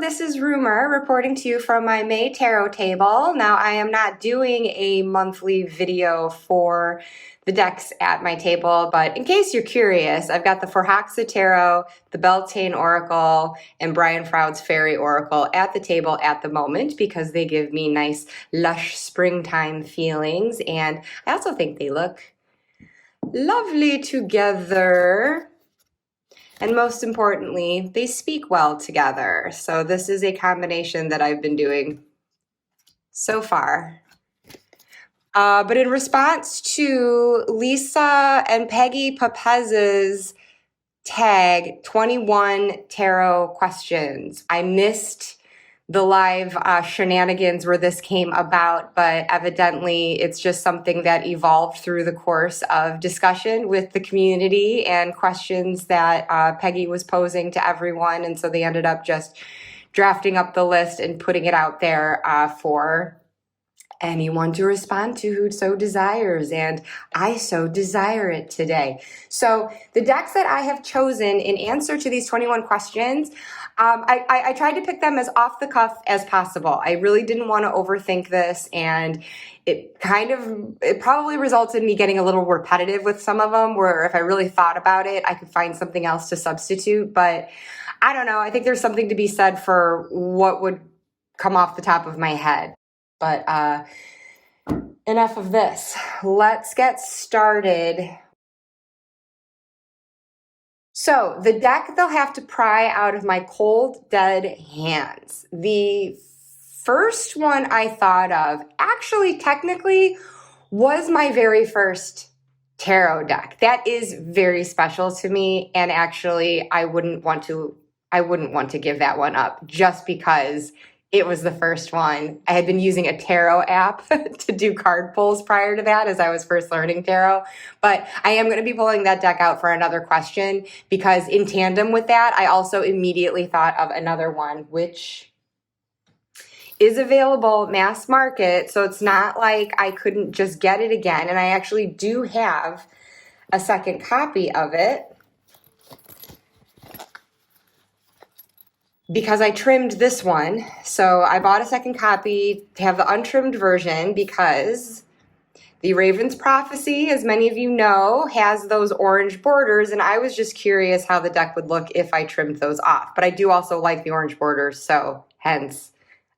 this is Rumor reporting to you from my May tarot table. Now, I am not doing a monthly video for the decks at my table, but in case you're curious, I've got the Forhaxa Tarot, the Beltane Oracle, and Brian Froud's Fairy Oracle at the table at the moment because they give me nice, lush springtime feelings, and I also think they look lovely together. And most importantly, they speak well together. So this is a combination that I've been doing so far. But in response to Lisa and Peggy Papez's tag 21 tarot questions, I missed the live shenanigans where this came about, but evidently it's just something that evolved through the course of discussion with the community and questions that Peggy was posing to everyone. And so they ended up just drafting up the list and putting it out there for anyone to respond to who so desires, and I so desire it today. So the decks that I have chosen in answer to these 21 questions, I tried to pick them as off the cuff as possible. I really didn't want to overthink this, and it probably resulted in me getting a little repetitive with some of them, where if I really thought about it, I could find something else to substitute. But I don't know. I think there's something to be said for what would come off the top of my head. But enough of this. Let's get started. So the deck they'll have to pry out of my cold, dead hands. The first one I thought of, actually, technically, was my very first tarot deck. That is very special to me, and actually, I wouldn't want to give that one up just because it was the first one. I had been using a tarot app to do card pulls prior to that as I was first learning tarot. But I am going to be pulling that deck out for another question because in tandem with that, I also immediately thought of another one, which is available mass market. So it's not like I couldn't just get it again. And I actually do have a second copy of it, because I trimmed this one. So I bought a second copy to have the untrimmed version because the Raven's Prophecy, as many of you know, has those orange borders, and I was just curious how the deck would look if I trimmed those off. But I do also like the orange borders, so hence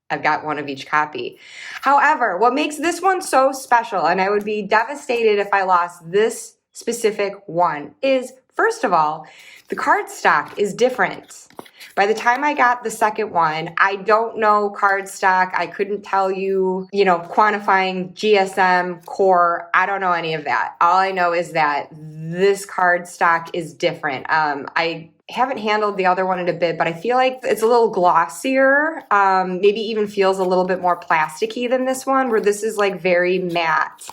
I've got one of each copy. However, what makes this one so special, and I would be devastated if I lost this specific one, is, first of all, the cardstock is different. By the time I got the second one, I don't know cardstock. I couldn't tell you, quantifying GSM, core. I don't know any of that. All I know is that this cardstock is different. I haven't handled the other one in a bit, but I feel like it's a little glossier. Maybe even feels a little bit more plasticky than this one, where this is like very matte.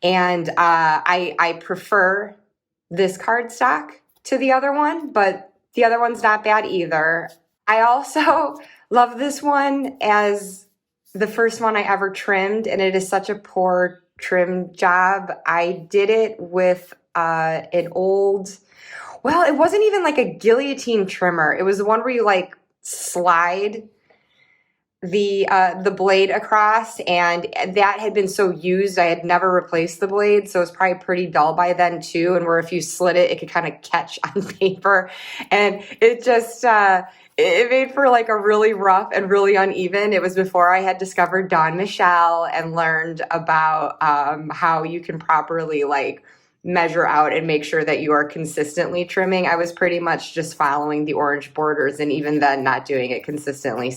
And I prefer this cardstock to the other one, but the other one's not bad either. I also love this one as the first one I ever trimmed, and it is such a poor trim job. I did it with an old, well, it wasn't even like a guillotine trimmer. It was the one where you like slide the blade across, and that had been so used I had never replaced the blade, so it was probably pretty dull by then too, and where if you slid it could kind of catch on paper, and it just it made for like a really rough and really uneven. It was before I had discovered Dawn Michelle and learned about how you can properly like measure out and make sure that you are consistently trimming. I was pretty much just following the orange borders, and even then not doing it consistently.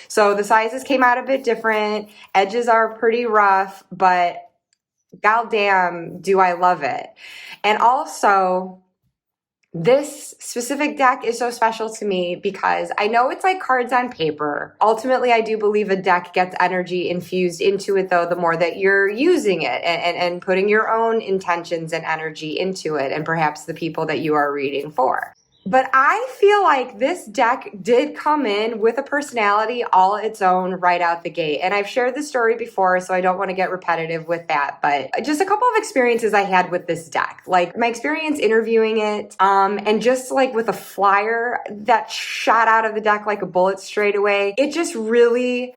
So the sizes came out a bit different. Edges are pretty rough, but goddamn, do I love it. And also, this specific deck is so special to me because I know it's like cards on paper. Ultimately, I do believe a deck gets energy infused into it, though, the more that you're using it and putting your own intentions and energy into it, and perhaps the people that you are reading for. But I feel like this deck did come in with a personality all its own right out the gate. And I've shared this story before, so I don't want to get repetitive with that. But just a couple of experiences I had with this deck. Like my experience interviewing it, and just like with a flyer that shot out of the deck like a bullet straight away. It just really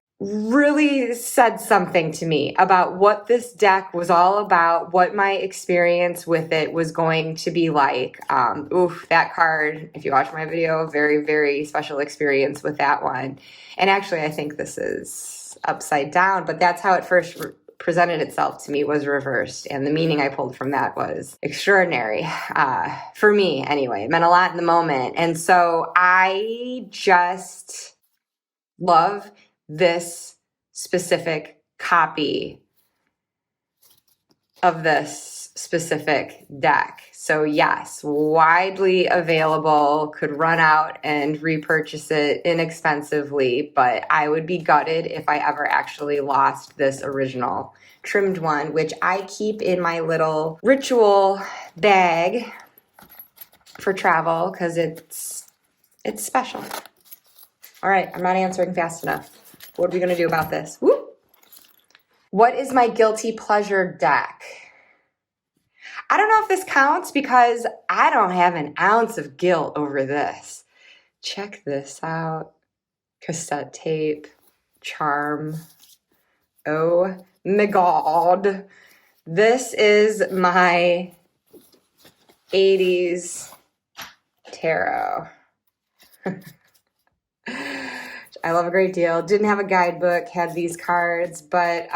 said something to me about what this deck was all about, what my experience with it was going to be like. That card, if you watch my video, very special experience with that one. And actually, I think this is upside down, but that's how it first presented itself to me, was reversed. And the meaning I pulled from that was extraordinary. For me, anyway. It meant a lot in the moment. And so I just love this specific copy of this specific deck. So yes, widely available, could run out and repurchase it inexpensively, but I would be gutted if I ever actually lost this original trimmed one, which I keep in my little ritual bag for travel because it's special. All right, I'm not answering fast enough. What are we gonna do about this? Woo! What is my guilty pleasure deck? I don't know if this counts because I don't have an ounce of guilt over this. Check this out. Cassette tape, charm. Oh my God. This is my 80s tarot. I love a great deal. Didn't have a guidebook, had these cards, but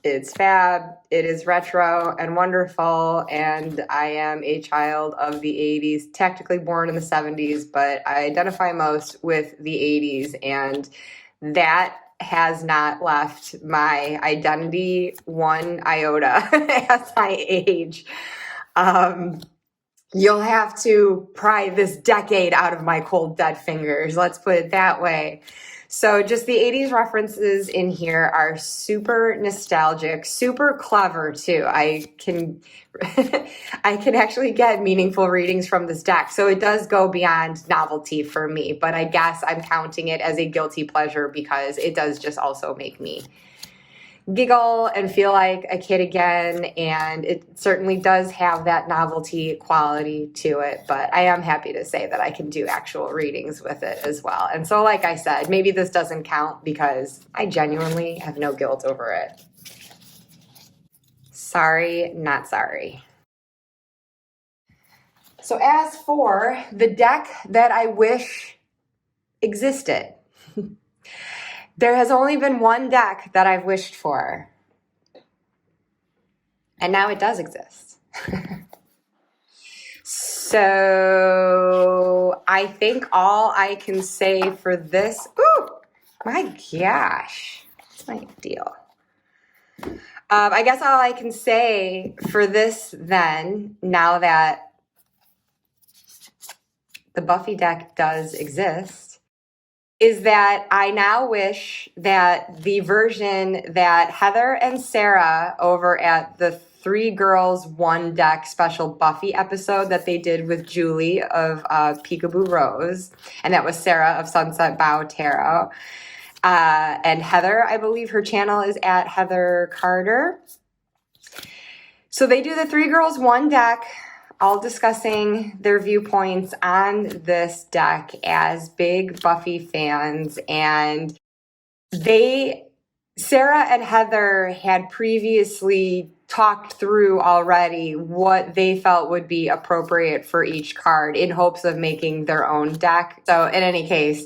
it's fab. It is retro and wonderful, and I am a child of the 80s, technically born in the 70s, but I identify most with the 80s, and that has not left my identity one iota as I age. You'll have to pry this decade out of my cold, dead fingers. Let's put it that way. So just the 80s references in here are super nostalgic, super clever too. I can actually get meaningful readings from this deck. So it does go beyond novelty for me, but I guess I'm counting it as a guilty pleasure because it does just also make me giggle and feel like a kid again, and it certainly does have that novelty quality to it, but I am happy to say that I can do actual readings with it as well. And so like I said, maybe this doesn't count because I genuinely have no guilt over it. Sorry, not sorry. So as for the deck that I wish existed, there has only been one deck that I've wished for, and now it does exist. So I think all I can say for this, ooh, my gosh, what's my deal? I guess all I can say for this then, now that the Buffy deck does exist, is that I now wish that the version that Heather and Sarah over at the 3 Girls 1 Deck special Buffy episode that they did with Julie of Peekaboo Rose, and that was Sarah of Sunset Bow Tarot, and Heather, I believe her channel is at Heather Carter. So they do the 3 Girls 1 Deck, all discussing their viewpoints on this deck as big Buffy fans. And Sarah and Heather had previously talked through already what they felt would be appropriate for each card in hopes of making their own deck. So in any case,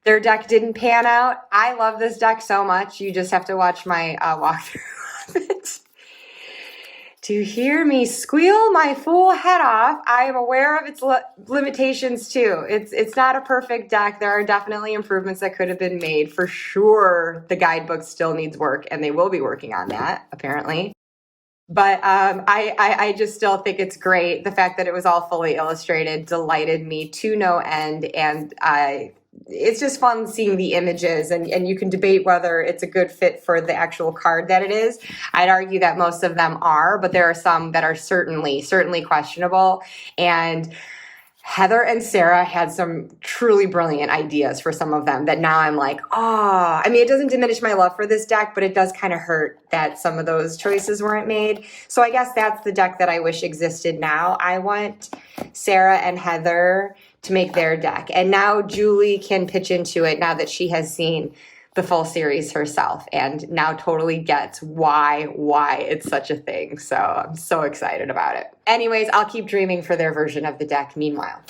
their deck didn't pan out. I love this deck so much. You just have to watch my walkthrough of it to hear me squeal my fool head off. I am aware of its limitations too. It's not a perfect deck. There are definitely improvements that could have been made. For sure, the guidebook still needs work, and they will be working on that, apparently. But I just still think it's great. The fact that it was all fully illustrated delighted me to no end, and it's just fun seeing the images, and you can debate whether it's a good fit for the actual card that it is. I'd argue that most of them are, but there are some that are certainly questionable. And Heather and Sarah had some truly brilliant ideas for some of them that now I'm like, oh, I mean, it doesn't diminish my love for this deck, but it does kind of hurt that some of those choices weren't made. So I guess that's the deck that I wish existed now. I want Sarah and Heather to make their deck. And now Julie can pitch into it now that she has seen the full series herself and now totally gets why it's such a thing. So I'm so excited about it. Anyways, I'll keep dreaming for their version of the deck meanwhile.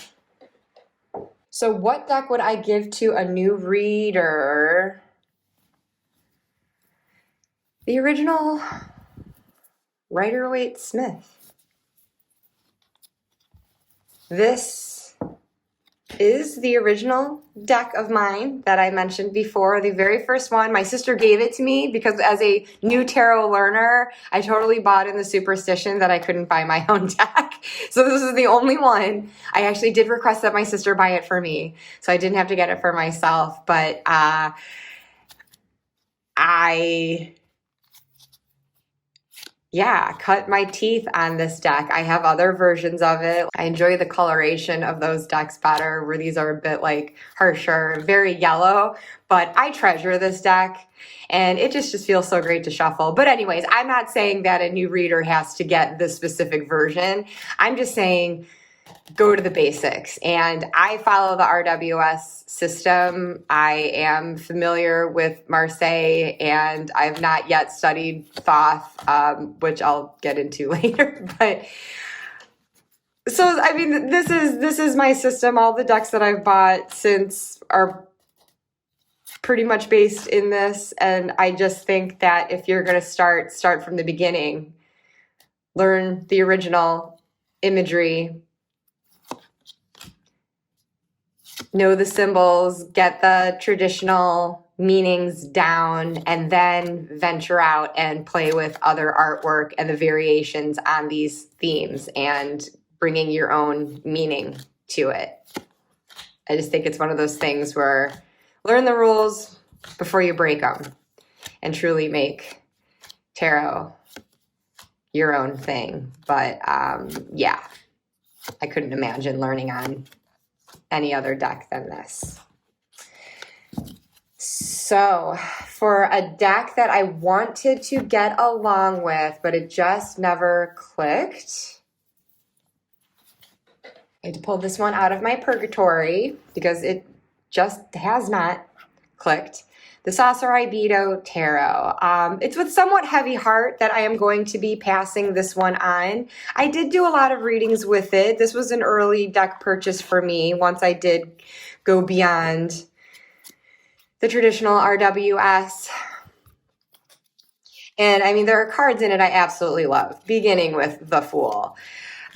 So what deck would I give to a new reader? The original Rider-Waite-Smith. This is the original deck of mine that I mentioned before, the very first one. My sister gave it to me because as a new tarot learner, I totally bought in the superstition that I couldn't buy my own deck. So this is the only one. I actually did request that my sister buy it for me, so I didn't have to get it for myself. But cut my teeth on this deck. I have other versions of it. I enjoy the coloration of those decks better, where these are a bit like harsher, very yellow, but I treasure this deck and it just feels so great to shuffle. But anyways, I'm not saying that a new reader has to get this specific version. I'm just saying go to the basics. And I follow the RWS system. I am familiar with Marseille, and I've not yet studied Thoth, which I'll get into later. But so, I mean, this is my system. All the decks that I've bought since are pretty much based in this. And I just think that if you're going to start from the beginning, learn the original imagery, know the symbols, get the traditional meanings down, and then venture out and play with other artwork and the variations on these themes and bringing your own meaning to it. I just think it's one of those things where learn the rules before you break them and truly make tarot your own thing. But I couldn't imagine learning on any other deck than this. So for a deck that I wanted to get along with, but it just never clicked, I had to pull this one out of my purgatory because it just has not clicked. The Saucer Ibido Tarot. It's with somewhat heavy heart that I am going to be passing this one on. I did do a lot of readings with it. This was an early deck purchase for me once I did go beyond the traditional RWS. And I mean, there are cards in it I absolutely love, beginning with the Fool.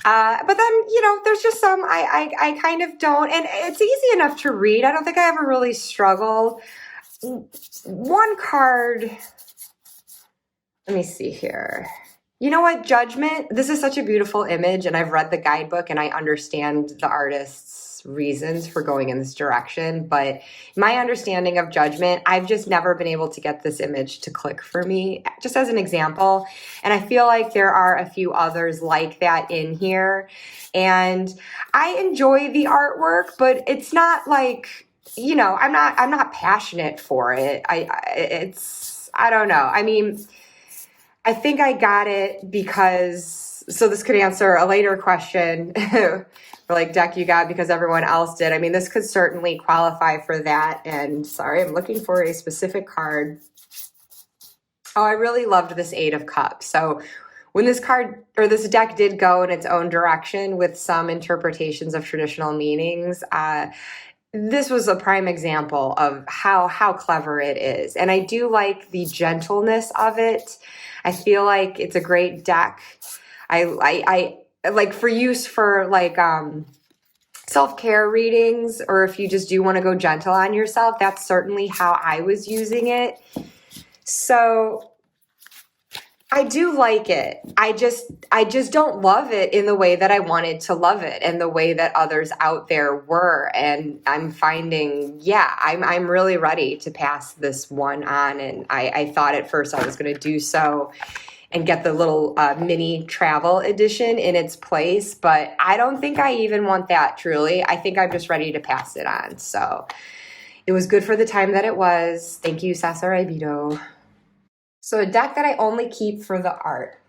But then, there's just some I kind of don't. And it's easy enough to read. I don't think I ever really struggled. One card, let me see here. You know what? Judgment. This is such a beautiful image, and I've read the guidebook and I understand the artist's reasons for going in this direction. But my understanding of Judgment, I've just never been able to get this image to click for me, just as an example. And I feel like there are a few others like that in here. And I enjoy the artwork, but it's not like, I'm not passionate for it. I don't know. I mean, I think I got it because, so this could answer a later question for like deck you got because everyone else did. I mean, this could certainly qualify for that. And sorry, I'm looking for a specific card. Oh, I really loved this Eight of Cups. So when this card or this deck did go in its own direction with some interpretations of traditional meanings, this was a prime example of how clever it is. And I do like the gentleness of it. I feel like it's a great deck. I like for use for like self-care readings, or if you just do want to go gentle on yourself, that's certainly how I was using it. So I do like it. I just don't love it in the way that I wanted to love it and the way that others out there were. And I'm finding, I'm really ready to pass this one on. And I thought at first I was going to do so and get the little mini travel edition in its place, but I don't think I even want that, truly. I think I'm just ready to pass it on. So it was good for the time that it was. Thank you, Sasaribito. So a deck that I only keep for the art,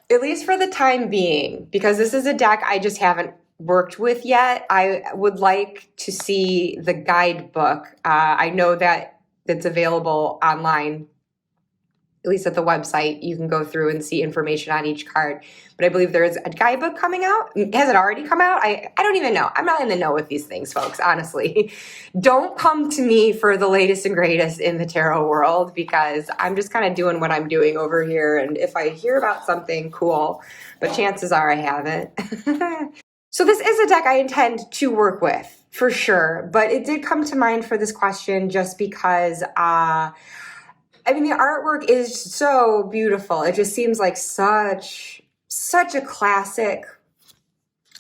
at least for the time being, because this is a deck I just haven't worked with yet. I would like to see the guidebook. I know that it's available online, at least at the website. You can go through and see information on each card. But I believe there is a guidebook coming out. Has it already come out? I don't even know. I'm not in the know with these things, folks, honestly. Don't come to me for the latest and greatest in the tarot world, because I'm just kind of doing what I'm doing over here. And if I hear about something, cool. But chances are I haven't. So this is a deck I intend to work with, for sure. But it did come to mind for this question just because the artwork is so beautiful. It just seems like such a classic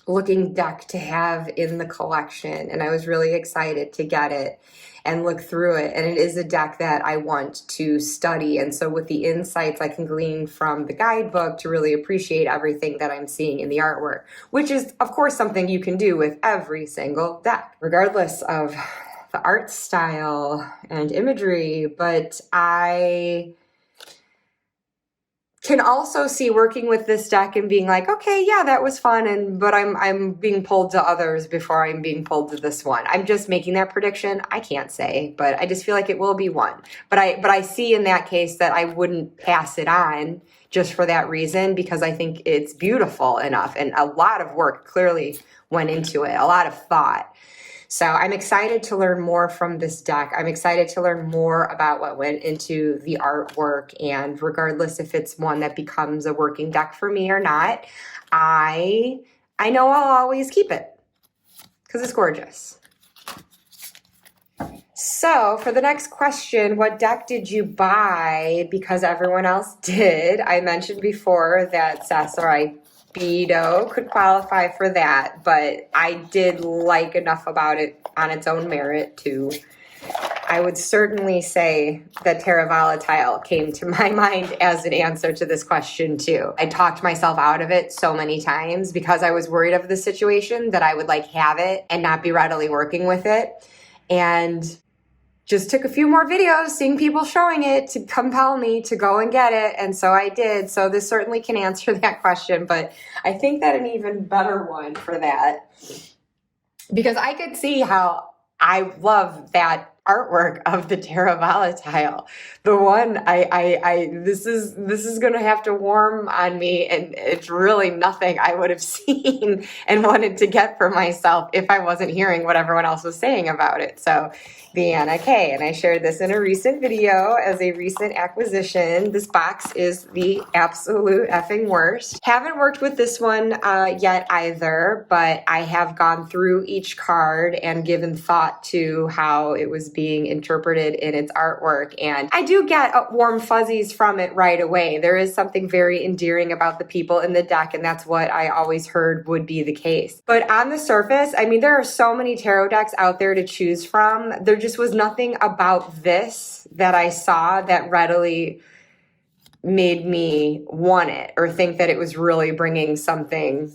looking deck to have in the collection. And I was really excited to get it and look through it. And it is a deck that I want to study. And so with the insights I can glean from the guidebook to really appreciate everything that I'm seeing in the artwork, which is, of course, something you can do with every single deck, regardless of the art style and imagery. But I can also see working with this deck and being like, okay, yeah, that was fun, but I'm being pulled to others before I'm being pulled to this one. I'm just making that prediction. I can't say, but I just feel like it will be one. But I see in that case that I wouldn't pass it on just for that reason, because I think it's beautiful enough, and a lot of work clearly went into it, a lot of thought. So I'm excited to learn more from this deck. I'm excited to learn more about what went into the artwork. And regardless if it's one that becomes a working deck for me or not, I know I'll always keep it because it's gorgeous. So for the next question, what deck did you buy because everyone else did? I mentioned before that Sasarai Beto could qualify for that, but I did like enough about it on its own merit to, I would certainly say that Terra Volatile came to my mind as an answer to this question too. I talked myself out of it so many times because I was worried of the situation that I would have it and not be readily working with it. And just took a few more videos seeing people showing it to compel me to go and get it. And so I did. So this certainly can answer that question, but I think that an even better one for that, because I could see how I love that artwork of the Terra Volatile. The one this is going to have to warm on me, and it's really nothing I would have seen and wanted to get for myself if I wasn't hearing what everyone else was saying about it. So the Anna K, and I shared this in a recent video as a recent acquisition. This box is the absolute effing worst. Haven't worked with this one yet either, but I have gone through each card and given thought to how it was being interpreted in its artwork, and I do get warm fuzzies from it right away. There is something very endearing about the people in the deck, and that's what I always heard would be the case. But on the surface, there are so many tarot decks out there to choose from. There just was nothing about this that I saw that readily made me want it or think that it was really bringing something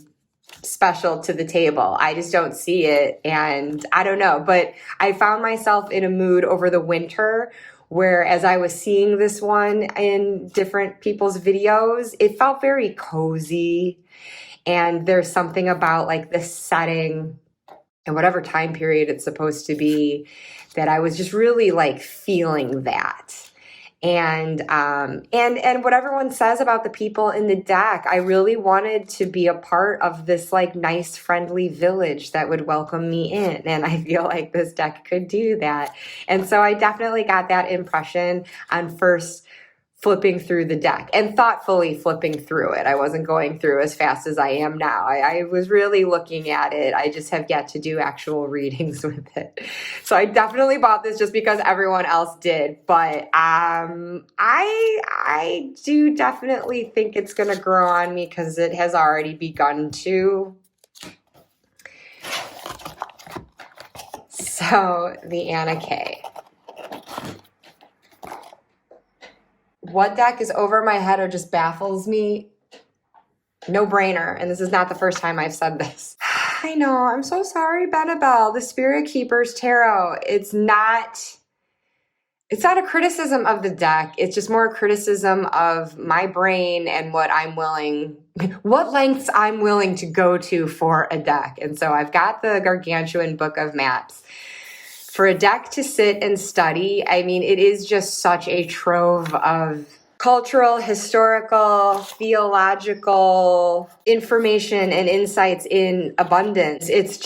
special to the table. I just don't see it, and I don't know, but I found myself in a mood over the winter where, as I was seeing this one in different people's videos, it felt very cozy, and there's something about the setting and whatever time period it's supposed to be that I was just really feeling that. And what everyone says about the people in the deck, I really wanted to be a part of this nice, friendly village that would welcome me in. And I feel like this deck could do that. And so I definitely got that impression on first flipping through the deck and thoughtfully flipping through it. I wasn't going through as fast as I am now. I was really looking at it. I just have yet to do actual readings with it. So I definitely bought this just because everyone else did. But I do definitely think it's going to grow on me because it has already begun to. So the Anna K. What deck is over my head or just baffles me? No brainer. And this is not the first time I've said this. I know. I'm so sorry, Benabel. The Spirit Keepers Tarot. It's not a criticism of the deck. It's just more a criticism of my brain and what lengths I'm willing to go to for a deck. And so I've got the gargantuan book of maps. For a deck to sit and study, I mean, it is just such a trove of cultural, historical, theological information and insights in abundance. It's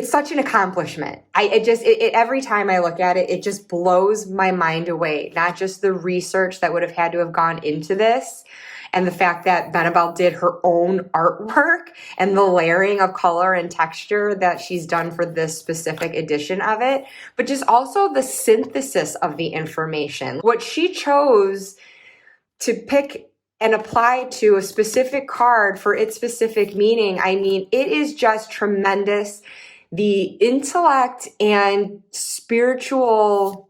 such an accomplishment. Every time I look at it, it just blows my mind away. Not just the research that would have had to have gone into this, and the fact that Benabel did her own artwork and the layering of color and texture that she's done for this specific edition of it, but just also the synthesis of the information. What she chose to pick and apply to a specific card for its specific meaning, I mean, it is just tremendous. The intellect and spiritual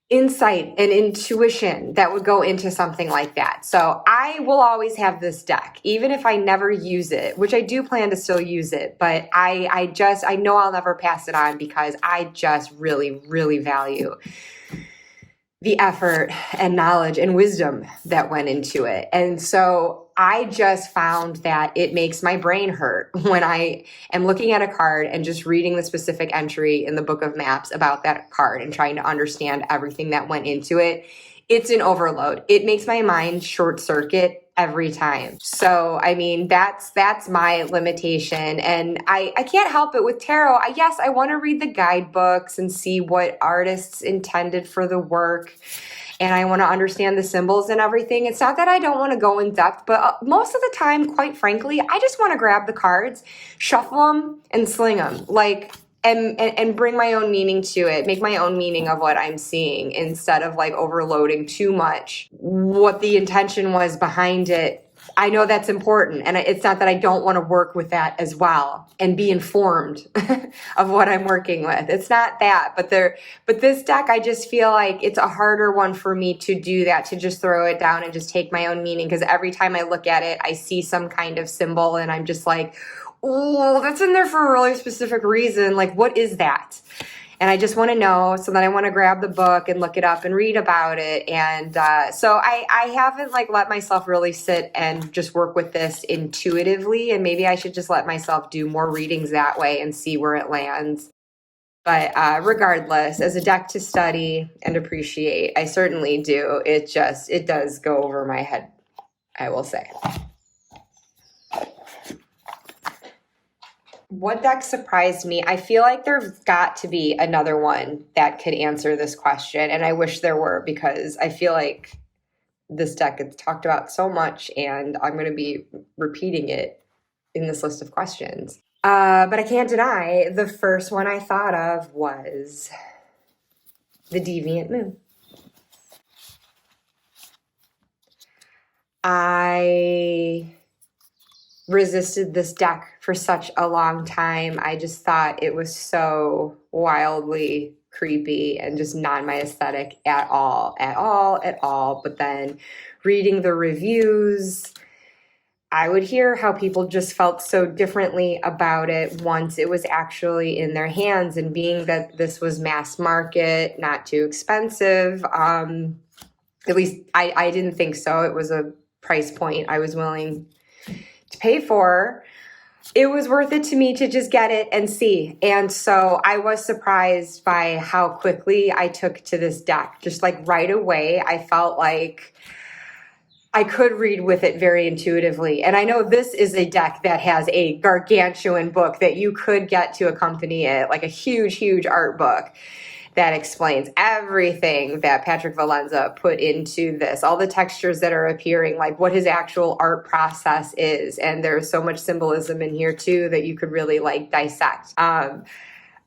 insight and intuition that would go into something like that. So I will always have this deck, even if I never use it, which I do plan to still use it, but I know I'll never pass it on because I just really, really value the effort and knowledge and wisdom that went into it. And so I just found that it makes my brain hurt when I am looking at a card and just reading the specific entry in the book of maps about that card and trying to understand everything that went into it. It's an overload. It makes my mind short circuit every time. So, I mean, that's my limitation. And I can't help it with tarot. Yes, I want to read the guidebooks and see what artists intended for the work. And I want to understand the symbols and everything. It's not that I don't want to go in depth, but most of the time, quite frankly, I just want to grab the cards, shuffle them, and sling them. And bring my own meaning to it, make my own meaning of what I'm seeing instead of overloading too much what the intention was behind it. I know that's important, and it's not that I don't want to work with that as well and be informed of what I'm working with. It's not that, but this deck, I just feel like it's a harder one for me to do that, to just throw it down and just take my own meaning, because every time I look at it, I see some kind of symbol, and I'm just like, oh, that's in there for a really specific reason. What is that? And I just want to know, so then I want to grab the book and look it up and read about it. And so I haven't let myself really sit and just work with this intuitively. And maybe I should just let myself do more readings that way and see where it lands. But regardless, as a deck to study and appreciate, I certainly do. It does go over my head, I will say. What deck surprised me? I feel like there's got to be another one that could answer this question, and I wish there were, because I feel like this deck gets talked about so much, and I'm going to be repeating it in this list of questions. But I can't deny the first one I thought of was the Deviant Moon. I resisted this deck for such a long time. I just thought it was so wildly creepy and just not my aesthetic at all. But then reading the reviews, I would hear how people just felt so differently about it once it was actually in their hands, and being that this was mass market, not too expensive. At least I didn't think so. It was a price point I was willing to pay for. It was worth it to me to just get it and see. And so I was surprised by how quickly I took to this deck. Just right away, I felt like I could read with it very intuitively. And I know this is a deck that has a gargantuan book that you could get to accompany it, a huge, huge art book that explains everything that Patrick Valenza put into this, all the textures that are appearing, like what his actual art process is. And there's so much symbolism in here too that you could really like dissect.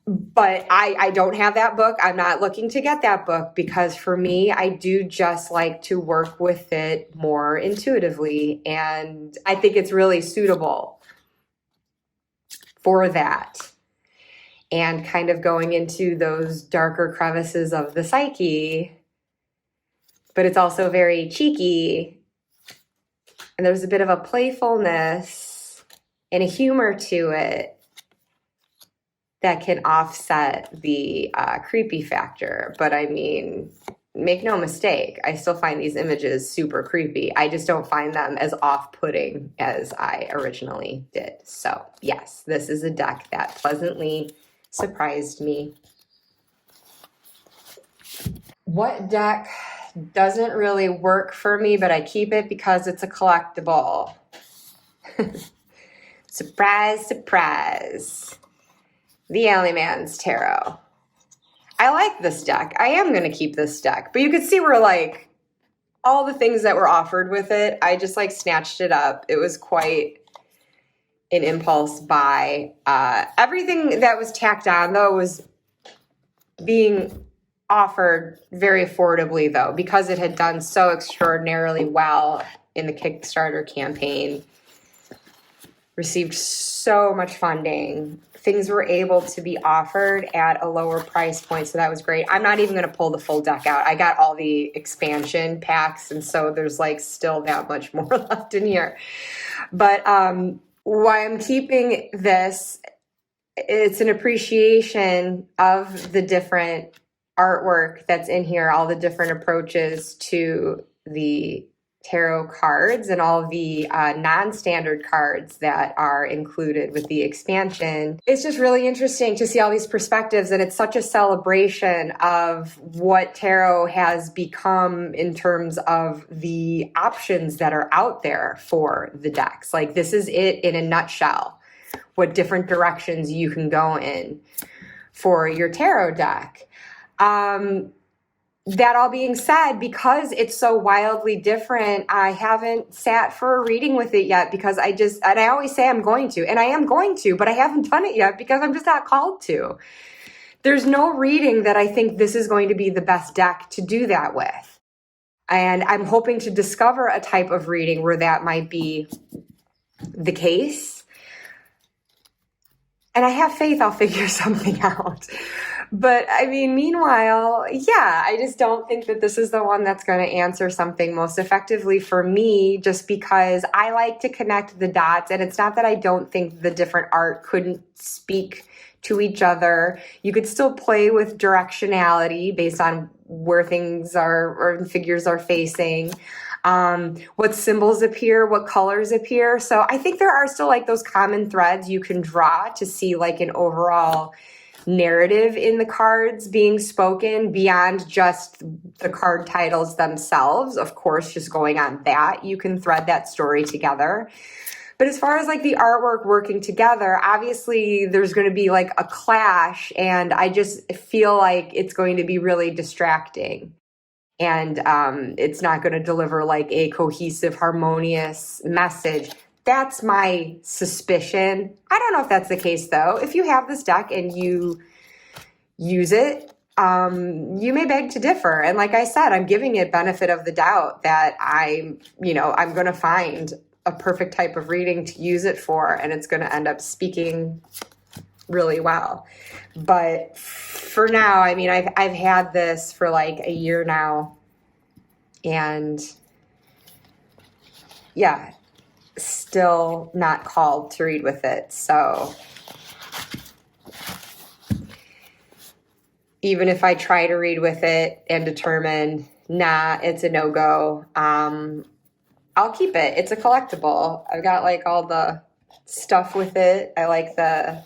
But I don't have that book. I'm not looking to get that book because for me, I do just like to work with it more intuitively. And I think it's really suitable for that. And kind of going into those darker crevices of the psyche. But it's also very cheeky. And there's a bit of a playfulness and a humor to it that can offset the creepy factor. But I mean, make no mistake, I still find these images super creepy. I just don't find them as off-putting as I originally did. So yes, this is a deck that pleasantly surprised me. What deck doesn't really work for me, but I keep it because it's a collectible? Surprise, surprise. The Alleyman's Tarot. I like this deck. I am going to keep this deck. But you could see where, like, all the things that were offered with it, I just, like, snatched it up. It was quite an impulse buy. Everything that was tacked on, though, was being offered very affordably, though, because it had done so extraordinarily well in the Kickstarter campaign. Received so much funding. Things were able to be offered at a lower price point, so that was great. I'm not even going to pull the full deck out. I got all the expansion packs, and so there's like still that much more left in here. But why I'm keeping this, it's an appreciation of the different artwork that's in here, all the different approaches to the tarot cards and all the non-standard cards that are included with the expansion. It's just really interesting to see all these perspectives, and it's such a celebration of what tarot has become in terms of the options that are out there for the decks. Like, this is it in a nutshell, what different directions you can go in for your tarot deck. That all being said, because it's so wildly different, I haven't sat for a reading with it yet because and I always say I'm going to, and I am going to, but I haven't done it yet because I'm just not called to. There's no reading that I think this is going to be the best deck to do that with. And I'm hoping to discover a type of reading where that might be the case. And I have faith I'll figure something out. But I mean, meanwhile, yeah, I just don't think that this is the one that's going to answer something most effectively for me, just because I like to connect the dots. And it's not that I don't think the different art couldn't speak to each other. You could still play with directionality based on where things are or figures are facing. What symbols appear, what colors appear. So I think there are still like those common threads you can draw to see like an overall narrative in the cards being spoken beyond just the card titles themselves. Of course, just going on that, you can thread that story together. But as far as like the artwork working together, obviously there's going to be like a clash, and I just feel like it's going to be really distracting. And it's not going to deliver like a cohesive, harmonious message. That's my suspicion. I don't know if that's the case, though. If you have this deck and you use it, you may beg to differ. And like I said, I'm giving it benefit of the doubt that I'm going to find a perfect type of reading to use it for, and it's going to end up speaking really well. But for now, I mean, I've had this for like a year now, and yeah, still not called to read with it. So even if I try to read with it and determine, nah, it's a no-go, I'll keep it. It's a collectible. I've got like all the stuff with it. I like the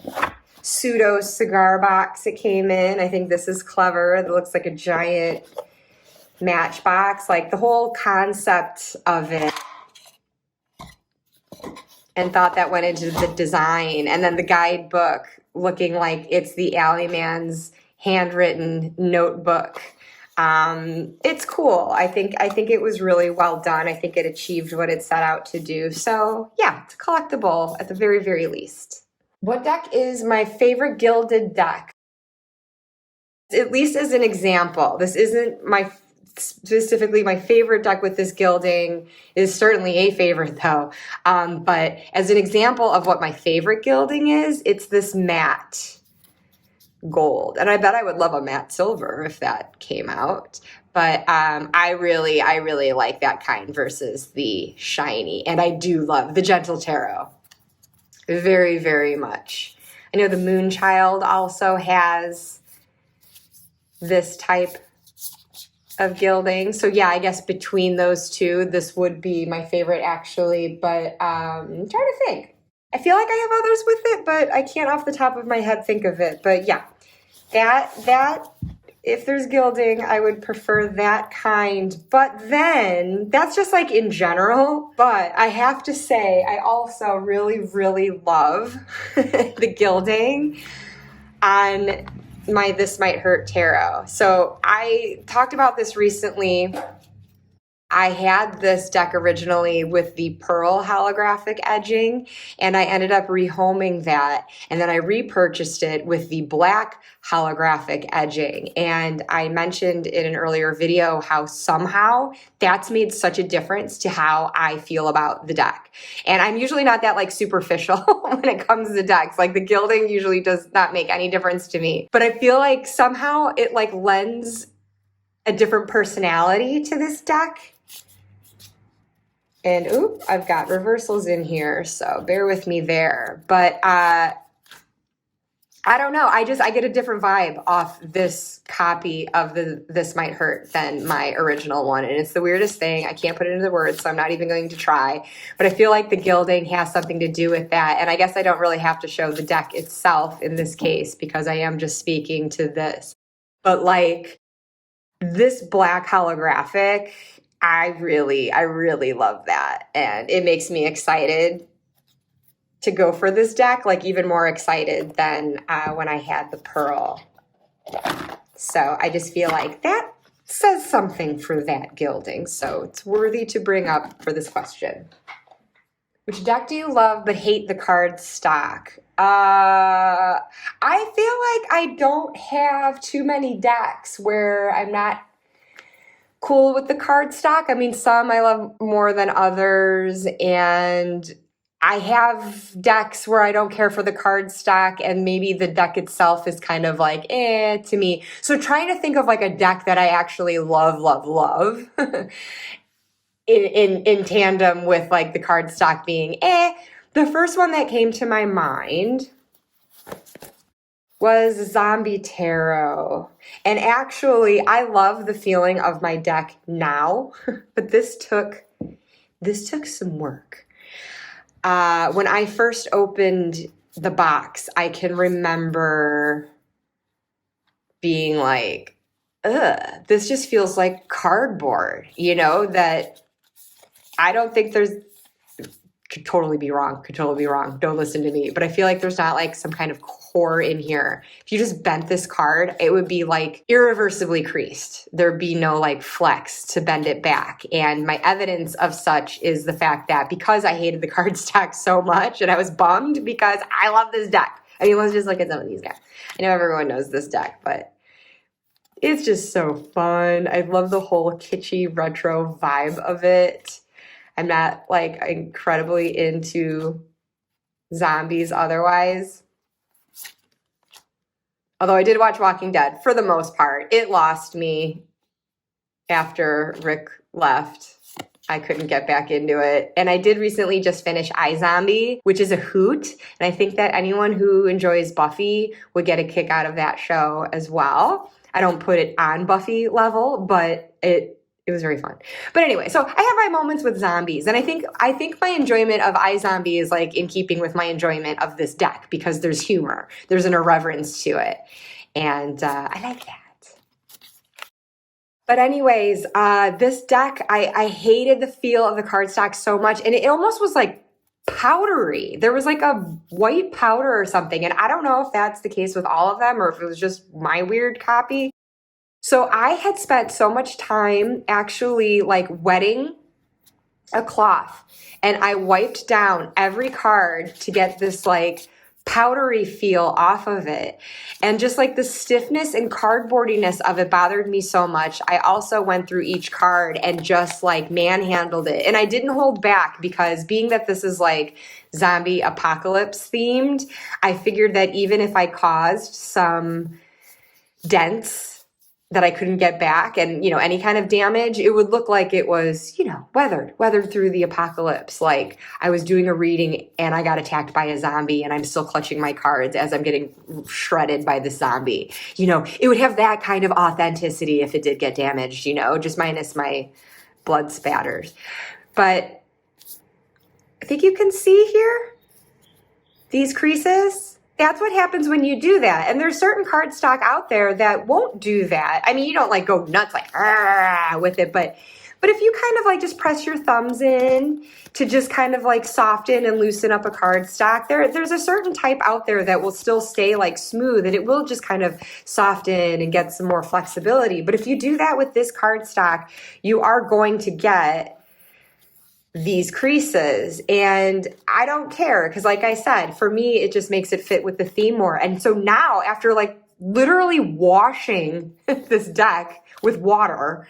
pseudo cigar box it came in. I think this is clever. It looks like a giant matchbox. Like the whole concept of it, and thought that went into the design. And then the guidebook looking like it's the Alleyman's handwritten notebook. It's cool. I think it was really well done. I think it achieved what it set out to do. So yeah, it's a collectible at the very, very least. What deck is my favorite gilded deck? At least as an example, this isn't specifically my favorite deck with this gilding. Is certainly a favorite though. But as an example of what my favorite gilding is, it's this matte gold. And I bet I would love a matte silver if that came out. But I really like that kind versus the shiny. And I do love the Gentle Tarot very, very much. I know the Moonchild also has this type of gilding. So yeah, I guess between those two, this would be my favorite actually. But I'm trying to think. I feel like I have others with it, but I can't off the top of my head think of it. But yeah, that if there's gilding, I would prefer that kind. But then that's just like in general. But I have to say, I also really, really love the gilding on my This Might Hurt tarot. So I talked about this recently. I had this deck originally with the pearl holographic edging, and I ended up rehoming that, and then I repurchased it with the black holographic edging. And I mentioned in an earlier video how somehow that's made such a difference to how I feel about the deck. And I'm usually not that like superficial when it comes to decks. Like the gilding usually does not make any difference to me. But I feel like somehow it like lends a different personality to this deck. And oop, I've got reversals in here, so bear with me there. But I don't know. I get a different vibe off this copy of the This Might Hurt than my original one. And it's the weirdest thing. I can't put it into words, so I'm not even going to try. But I feel like the gilding has something to do with that. And I guess I don't really have to show the deck itself in this case because I am just speaking to this. But like this black holographic, I really love that. And it makes me excited to go for this deck, like even more excited than when I had the pearl. So I just feel like that says something for that gilding. So it's worthy to bring up for this question. Which deck do you love but hate the card stock? I feel like I don't have too many decks where I'm not cool with the card stock. I mean, some I love more than others, and I have decks where I don't care for the card stock, and maybe the deck itself is kind of like, to me. So trying to think of like a deck that I actually love in tandem with like the card stock being The first one that came to my mind was Zombie Tarot. And actually, I love the feeling of my deck now, but this took some work. When I first opened the box, I can remember being like, this just feels like cardboard, that I don't think there's, could totally be wrong. Don't listen to me. But I feel like there's not like some kind of core in here. If you just bent this card, it would be like irreversibly creased. There'd be no like flex to bend it back. And my evidence of such is the fact that because I hated the card stack so much and I was bummed because I love this deck. I mean, let's just look at some of these guys. I know everyone knows this deck, but it's just so fun. I love the whole kitschy retro vibe of it. I'm not like incredibly into zombies otherwise. Although I did watch Walking Dead for the most part. It lost me after Rick left. I couldn't get back into it. And I did recently just finish iZombie, which is a hoot. And I think that anyone who enjoys Buffy would get a kick out of that show as well. I don't put it on Buffy level, but it was very fun. But anyway, so I have my moments with zombies. And I think my enjoyment of iZombie is like in keeping with my enjoyment of this deck because there's humor. There's an irreverence to it. And I like that. But anyways, this deck, I hated the feel of the cardstock so much. And it almost was like powdery. There was like a white powder or something. And I don't know if that's the case with all of them or if it was just my weird copy. So I had spent so much time actually like wetting a cloth, and I wiped down every card to get this like powdery feel off of it. And just like the stiffness and cardboardiness of it bothered me so much. I also went through each card and just like manhandled it. And I didn't hold back because being that this is like zombie apocalypse themed, I figured that even if I caused some dents that I couldn't get back and, any kind of damage, it would look like it was, weathered through the apocalypse. Like I was doing a reading and I got attacked by a zombie and I'm still clutching my cards as I'm getting shredded by the zombie. It would have that kind of authenticity if it did get damaged, just minus my blood spatters. But I think you can see here, these creases. That's what happens when you do that. And there's certain cardstock out there that won't do that. I mean, you don't like go nuts like with it, but if you kind of like just press your thumbs in to just kind of like soften and loosen up a cardstock, there's a certain type out there that will still stay like smooth and it will just kind of soften and get some more flexibility. But if you do that with this cardstock, you are going to get these creases, and I don't care because like I said, for me it just makes it fit with the theme more. And so now after like literally washing this deck with water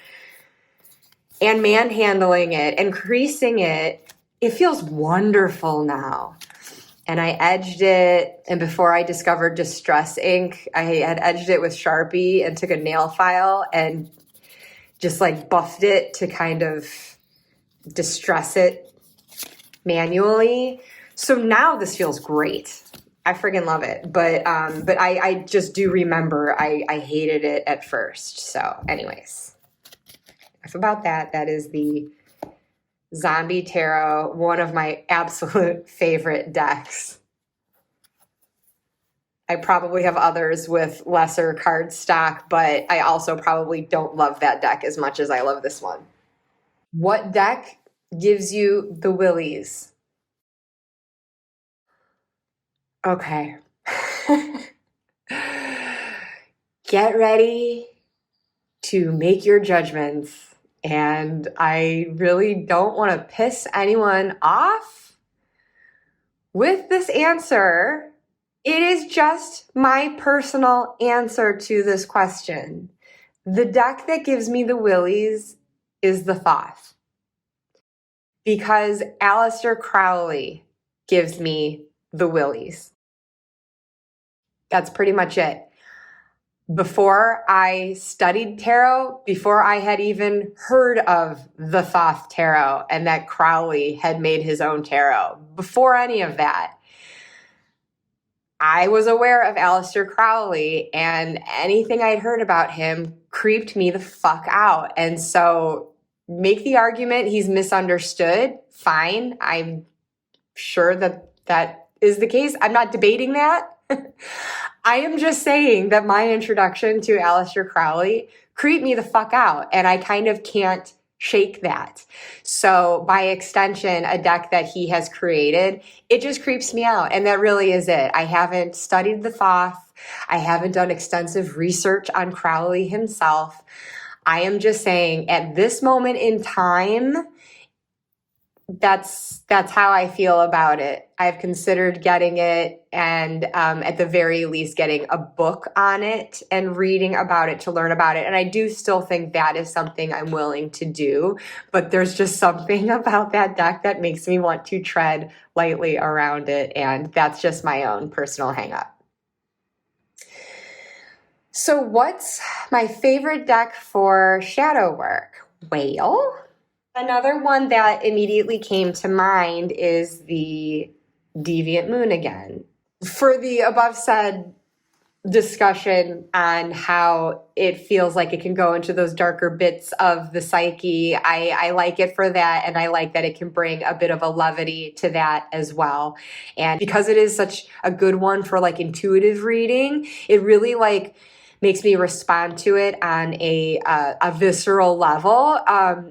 and manhandling it and creasing it, it feels wonderful now. And I edged it, and before I discovered Distress ink, I had edged it with Sharpie and took a nail file and just like buffed it to kind of distress it manually. So now this feels great. I friggin' love it. But I just do remember I hated it at first. So anyways, enough about that. That is the Zombie Tarot, one of my absolute favorite decks. I probably have others with lesser card stock, but I also probably don't love that deck as much as I love this one. What deck gives you the willies? Okay. Get ready to make your judgments. And I really don't want to piss anyone off with this answer. It is just my personal answer to this question. The deck that gives me the willies is the Thoth. Because Aleister Crowley gives me the willies. That's pretty much it. Before I studied tarot, before I had even heard of the Thoth tarot and that Crowley had made his own tarot, before any of that, I was aware of Aleister Crowley, and anything I'd heard about him creeped me the fuck out. And so make the argument he's misunderstood. Fine. I'm sure that is the case. I'm not debating that. I am just saying that my introduction to Aleister Crowley creeped me the fuck out, and I kind of can't shake that. So by extension, a deck that he has created, it just creeps me out. And that really is it. I haven't studied the Thoth. I haven't done extensive research on Crowley himself. I am just saying at this moment in time, that's how I feel about it. I've considered getting it and at the very least getting a book on it and reading about it to learn about it. And I do still think that is something I'm willing to do. But there's just something about that deck that makes me want to tread lightly around it. And that's just my own personal hang up. So what's my favorite deck for shadow work? Well, another one that immediately came to mind is the Deviant Moon again. For the above said discussion on how it feels like it can go into those darker bits of the psyche, I like it for that, and I like that it can bring a bit of a levity to that as well. And because it is such a good one for like intuitive reading, it really like makes me respond to it on a visceral level,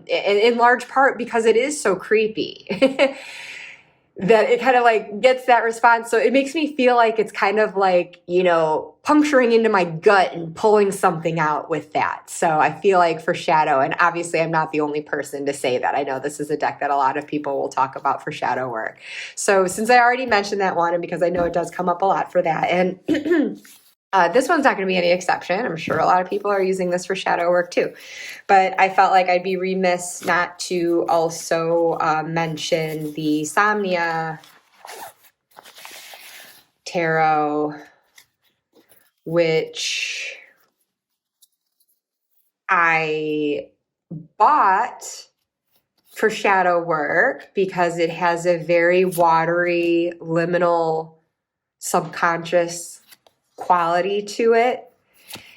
in large part because it is so creepy. that it kind of like gets that response. So it makes me feel like it's kind of like, you know, puncturing into my gut and pulling something out with that. So I feel like for shadow, and obviously I'm not the only person to say that. I know this is a deck that a lot of people will talk about for shadow work. So since I already mentioned that one, and because I know it does come up a lot for that, and this one's not going to be any exception. I'm sure a lot of people are using this for shadow work too. But I felt like I'd be remiss not to also mention the Somnia Tarot, which I bought for shadow work because it has a very watery, liminal, subconscious quality to it.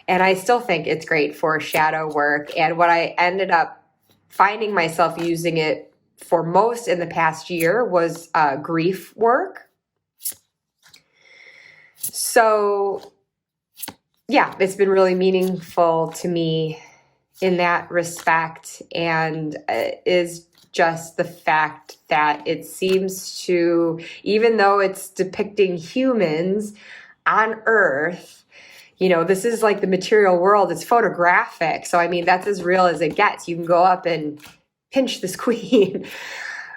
And I still think it's great for shadow work. And what I ended up finding myself using it for most in the past year was grief work. So yeah, it's been really meaningful to me in that respect, and is just the fact that it seems to, even though it's depicting humans on Earth, you know, this is like the material world, it's photographic. So, I mean, that's as real as it gets. You can go up and pinch this queen.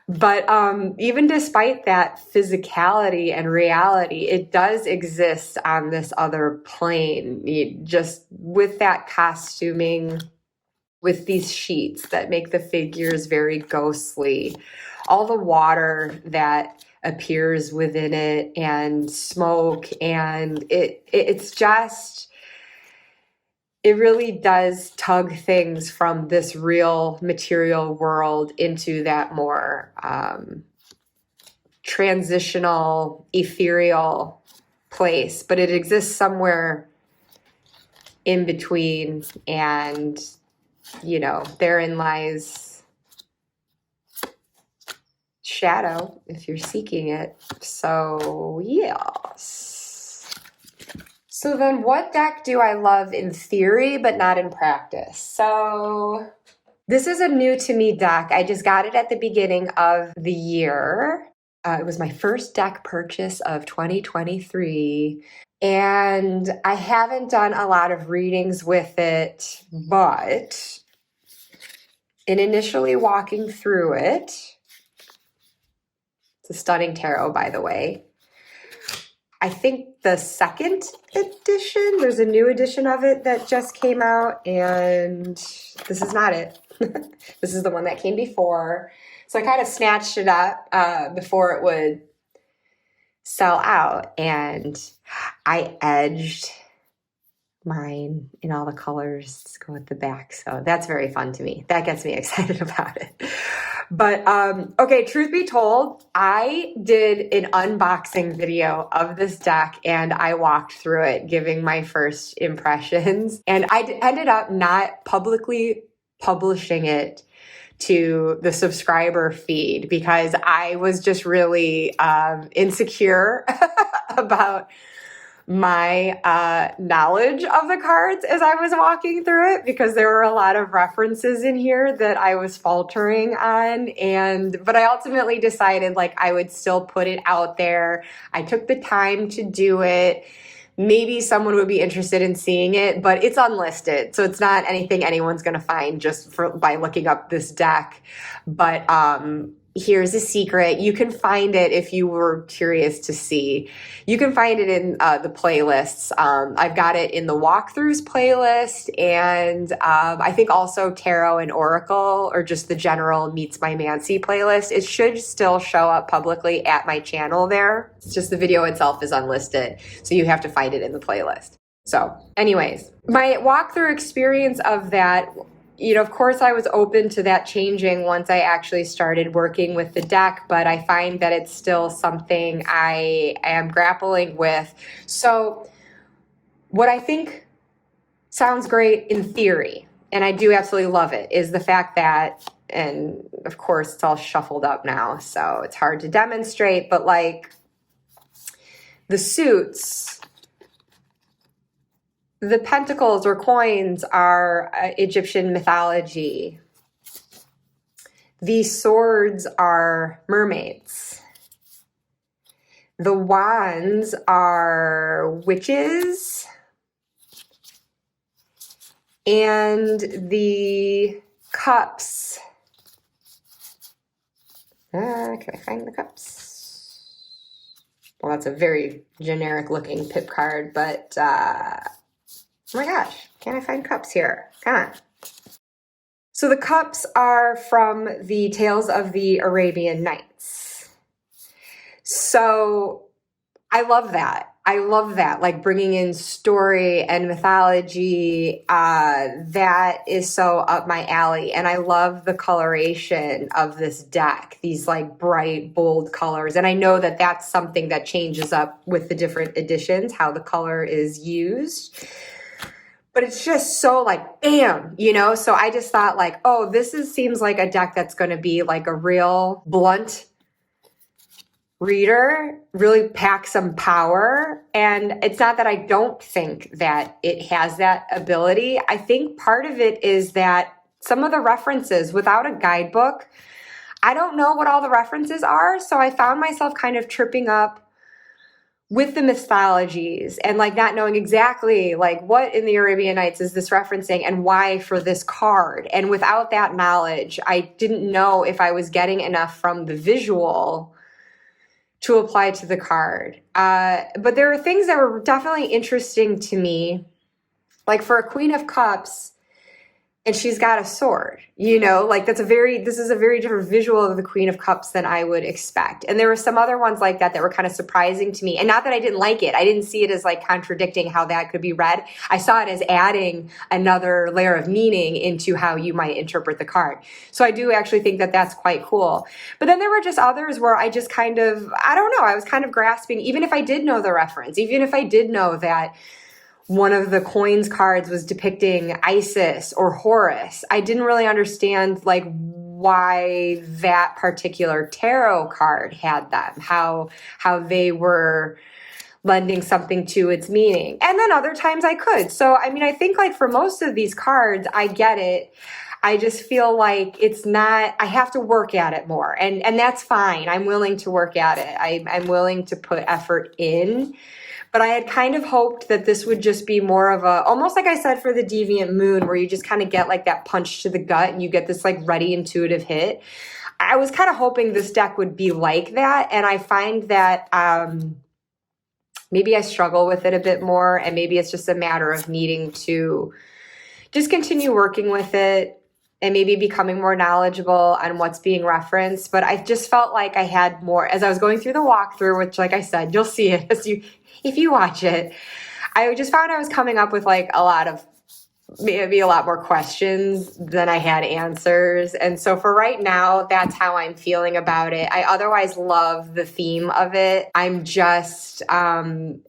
But even despite that physicality and reality, it does exist on this other plane, just with that costuming, with these sheets that make the figures very ghostly, all the water that appears within it, and smoke, and it's just, it really does tug things from this real material world into that more transitional, ethereal place, but it exists somewhere in between, and you know, therein lies shadow if you're seeking it. So yes. So then what deck do I love in theory but not in practice? So this is a new to me deck. I just got it at the beginning of the year. It was my first deck purchase of 2023. And I haven't done a lot of readings with it, but in initially walking through it, it's a stunning tarot, by the way. I think the second edition, there's a new edition of it that just came out, and this is not it. This is the one that came before. So I kind of snatched it up before it would sell out, and I edged mine in all the colors to go with the back. So that's very fun to me. That gets me excited about it. But okay, truth be told, I did an unboxing video of this deck and I walked through it giving my first impressions, and I ended up not publicly publishing it to the subscriber feed because I was just really insecure about my knowledge of the cards as I was walking through it, because there were a lot of references in here that I was faltering on, but I ultimately decided like I would still put it out there. I took the time to do it. Maybe someone would be interested in seeing it, but it's unlisted, so it's not anything anyone's going to find just by looking up this deck. But here's a secret. You can find it if you were curious to see. You can find it in the playlists. I've got it in the walkthroughs playlist, and I think also Tarot and Oracle, or just the general Meets My Mancy playlist. It should still show up publicly at my channel there. It's just the video itself is unlisted, so you have to find it in the playlist. So anyways, my walkthrough experience of that, you know, of course I was open to that changing once I actually started working with the deck, but I find that it's still something I am grappling with. So what I think sounds great in theory, and I do absolutely love it, is the fact that, and of course it's all shuffled up now, so it's hard to demonstrate, but like the suits, the pentacles or coins are Egyptian mythology. The swords are mermaids. The wands are witches. And the cups. Can I find the cups? Well, that's a very generic looking pip card, but oh my gosh, can I find cups here? Come on. So the cups are from the Tales of the Arabian Nights. So I love that. I love that, like bringing in story and mythology. That is so up my alley. And I love the coloration of this deck, these like bright, bold colors. And I know that that's something that changes up with the different editions, how the color is used. But it's just so like, bam, you know? So I just thought like, oh, seems like a deck that's going to be like a real blunt reader, really pack some power. And it's not that I don't think that it has that ability. I think part of it is that some of the references, without a guidebook, I don't know what all the references are. So I found myself kind of tripping up with the mythologies and like not knowing exactly like what in the Arabian Nights is this referencing and why for this card. And without that knowledge, I didn't know if I was getting enough from the visual to apply to the card. But there are things that were definitely interesting to me. Like for a Queen of Cups, and she's got a sword, you know, like this is a very different visual of the Queen of Cups than I would expect. And there were some other ones like that were kind of surprising to me. And not that I didn't like it. I didn't see it as like contradicting how that could be read. I saw it as adding another layer of meaning into how you might interpret the card. So I do actually think that that's quite cool. But then there were just others where I just kind of, I don't know, I was kind of grasping, even if I did know the reference, even if I did know that one of the coins cards was depicting Isis or Horus, I didn't really understand like why that particular tarot card had them, how they were lending something to its meaning. And then other times I could. So, I mean, I think like for most of these cards, I get it. I just feel like it's not, I have to work at it more. And that's fine. I'm willing to work at it. I'm willing to put effort in. But I had kind of hoped that this would just be more of a, almost like I said for the Deviant Moon, where you just kind of get like that punch to the gut and you get this like ready intuitive hit. I was kind of hoping this deck would be like that. And I find that maybe I struggle with it a bit more, and maybe it's just a matter of needing to just continue working with it and maybe becoming more knowledgeable on what's being referenced. But I just felt like I had more, as I was going through the walkthrough, which like I said, you'll see it if you watch it. I just found I was coming up with like maybe a lot more questions than I had answers. And so for right now, that's how I'm feeling about it. I otherwise love the theme of it. I'm just, actually,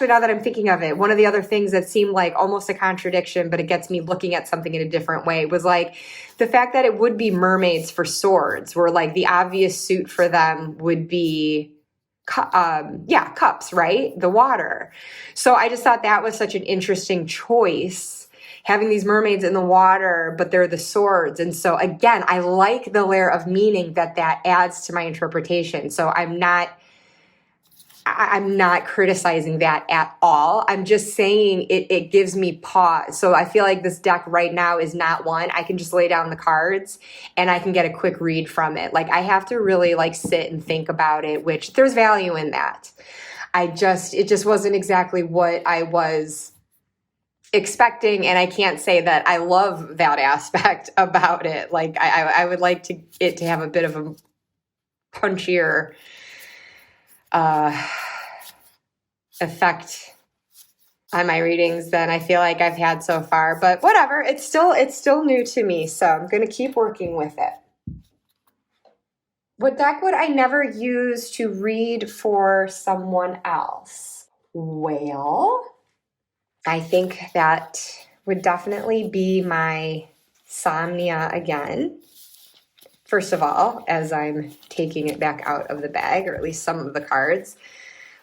now that I'm thinking of it, one of the other things that seemed like almost a contradiction, but it gets me looking at something in a different way, was like the fact that it would be mermaids for swords, where like the obvious suit for them would be cups, right? The water. So I just thought that was such an interesting choice, having these mermaids in the water, but they're the swords. And so again, I like the layer of meaning that adds to my interpretation. So I'm not criticizing that at all. I'm just saying it gives me pause. So I feel like this deck right now is not one. I can just lay down the cards and I can get a quick read from it. Like I have to really like sit and think about it, which there's value in that. It just wasn't exactly what I was expecting. And I can't say that I love that aspect about it. Like I would like it to have a bit of a punchier effect on my readings than I feel like I've had so far. But whatever, it's still new to me, so I'm going to keep working with it. What deck would I never use to read for someone else? Well, I think that would definitely be my Somnia again. First of all, as I'm taking it back out of the bag, or at least some of the cards,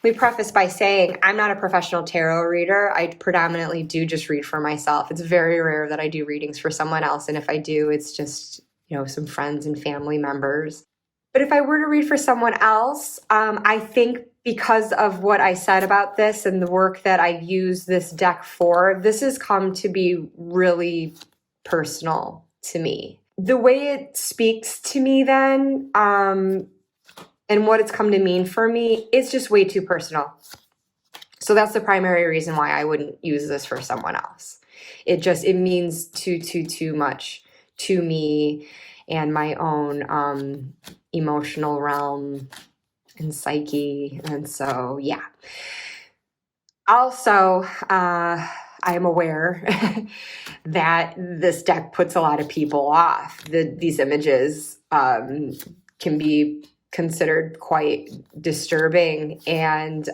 let me preface by saying I'm not a professional tarot reader. I predominantly do just read for myself. It's very rare that I do readings for someone else. And if I do, it's just, some friends and family members. But if I were to read for someone else, I think because of what I said about this and the work that I use this deck for, this has come to be really personal to me. The way it speaks to me then, and what it's come to mean for me, it's just way too personal. So that's the primary reason why I wouldn't use this for someone else. It means too much to me and my own emotional realm and psyche. And so, yeah. Also, I am aware that this deck puts a lot of people off. These images can be considered quite disturbing and,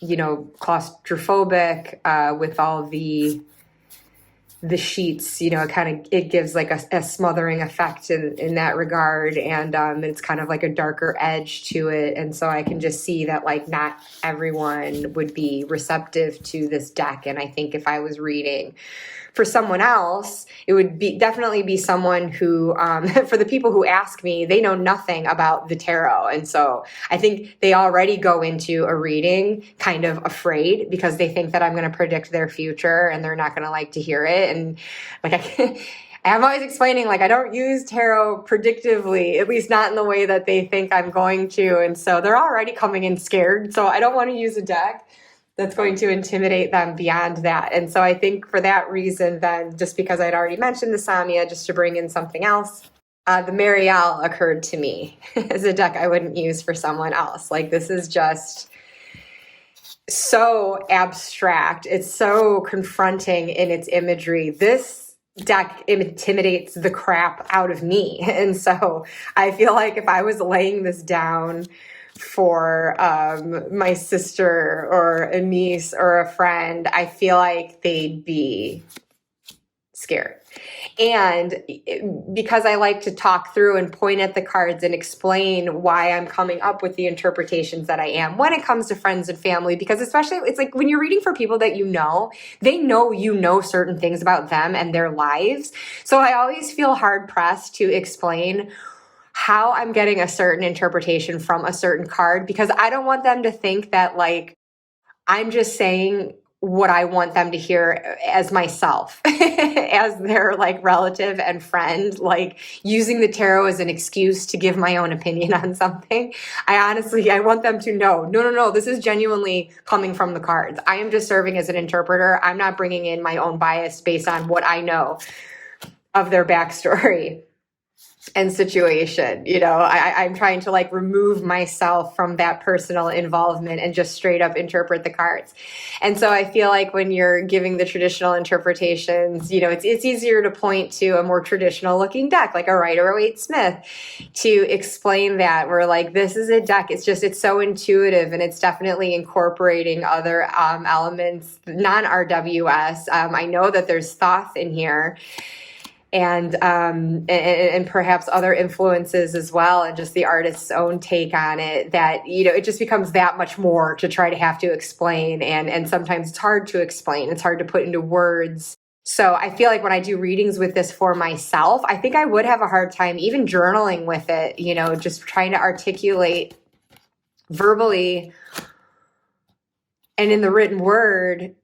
claustrophobic with all the sheets, it gives like a smothering effect in that regard. And it's kind of like a darker edge to it. And so I can just see that like not everyone would be receptive to this deck. And I think if I was reading for someone else, it would definitely be someone who, for the people who ask me, they know nothing about the tarot. And so I think they already go into a reading kind of afraid because they think that I'm going to predict their future and they're not going to like to hear it. And like I'm always explaining, like, I don't use tarot predictively, at least not in the way that they think I'm going to. And so they're already coming in scared. So I don't want to use a deck that's going to intimidate them beyond that. And so I think for that reason, then, just because I'd already mentioned the Samia, just to bring in something else, the Marielle occurred to me as a deck I wouldn't use for someone else. Like, this is just so abstract. It's so confronting in its imagery. This deck intimidates the crap out of me. And so I feel like if I was laying this down for my sister or a niece or a friend, I feel like they'd be scared. And because I like to talk through and point at the cards and explain why I'm coming up with the interpretations that I am when it comes to friends and family, because especially it's like when you're reading for people that they know certain things about them and their lives. So I always feel hard pressed to explain how I'm getting a certain interpretation from a certain card, because I don't want them to think that like I'm just saying what I want them to hear as myself, as their like relative and friend, like using the tarot as an excuse to give my own opinion on something. I want them to know, no, this is genuinely coming from the cards. I am just serving as an interpreter. I'm not bringing in my own bias based on what I know of their backstory and situation. I'm trying to like remove myself from that personal involvement and just straight up interpret the cards. And so I feel like when you're giving the traditional interpretations, it's easier to point to a more traditional looking deck, like a Rider-Waite-Smith, to explain that we're like, this is a deck. It's so intuitive, and it's definitely incorporating other elements, non-RWS. I know that there's Thoth in here, and perhaps other influences as well, and just the artist's own take on it, that, it just becomes that much more to try to have to explain. And sometimes it's hard to explain. It's hard to put into words. So I feel like when I do readings with this for myself, I think I would have a hard time even journaling with it, just trying to articulate verbally and in the written word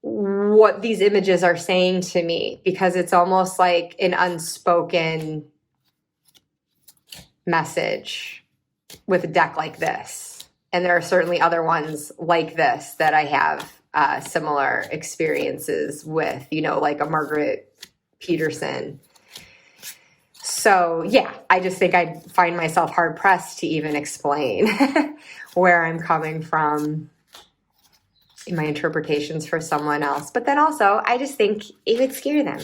what these images are saying to me, because it's almost like an unspoken message with a deck like this. And there are certainly other ones like this that I have similar experiences with, like a Margaret Peterson. So yeah, I just think I find myself hard pressed to even explain where I'm coming from in my interpretations for someone else. But then also, I just think it would scare them.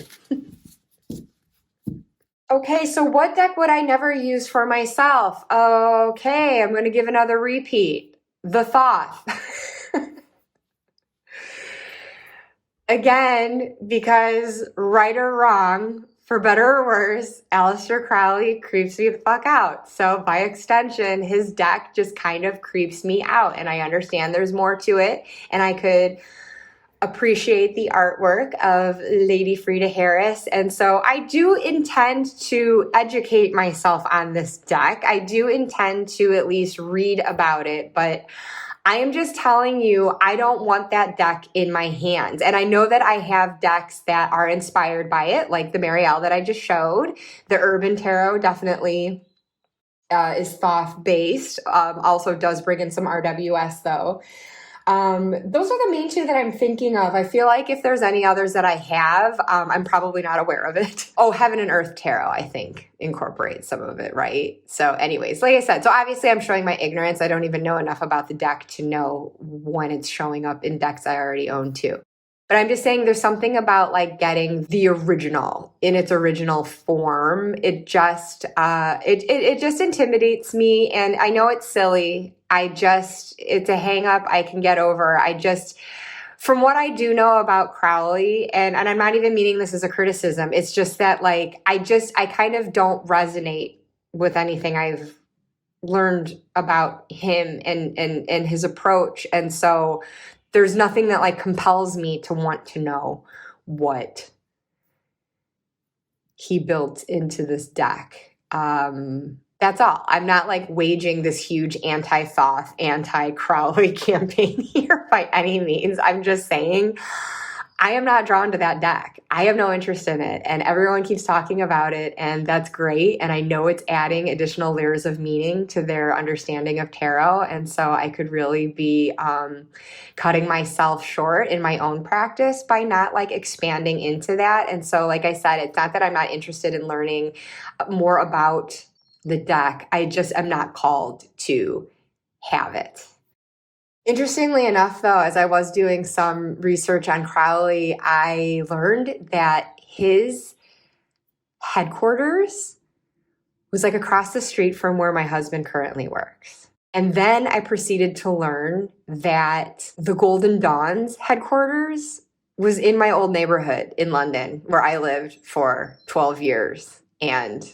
Okay, so what deck would I never use for myself? Okay, I'm going to give another repeat. The Thoth. Again, because right or wrong, for better or worse, Aleister Crowley creeps me the fuck out. So by extension, his deck just kind of creeps me out. And I understand there's more to it. And I could appreciate the artwork of Lady Frida Harris. And so I do intend to educate myself on this deck. I do intend to at least read about it, but I am just telling you, I don't want that deck in my hands. And I know that I have decks that are inspired by it, like the Marielle that I just showed. The Urban Tarot definitely is Thoth based. Also does bring in some RWS though. Those are the main two that I'm thinking of. I feel like if there's any others that I have, I'm probably not aware of it. Oh, Heaven and Earth Tarot, I think, incorporates some of it, right? So anyways, like I said, so obviously I'm showing my ignorance. I don't even know enough about the deck to know when it's showing up in decks I already own too. But I'm just saying there's something about like getting the original in its original form. It just it just intimidates me, and I know it's silly. It's a hang up I can get over. From what I do know about Crowley, and I'm not even meaning this as a criticism, it's just that like I kind of don't resonate with anything I've learned about him and his approach. And so there's nothing that like compels me to want to know what he built into this deck. That's all. I'm not like waging this huge anti-Thoth, anti-Crowley campaign here by any means. I'm just saying I am not drawn to that deck. I have no interest in it, and everyone keeps talking about it, and that's great. And I know it's adding additional layers of meaning to their understanding of tarot, and so I could really be cutting myself short in my own practice by not like expanding into that. And so, like I said, it's not that I'm not interested in learning more about the deck. I just am not called to have it. Interestingly enough, though, as I was doing some research on Crowley, I learned that his headquarters was like across the street from where my husband currently works. And then I proceeded to learn that the Golden Dawn's headquarters was in my old neighborhood in London, where I lived for 12 years and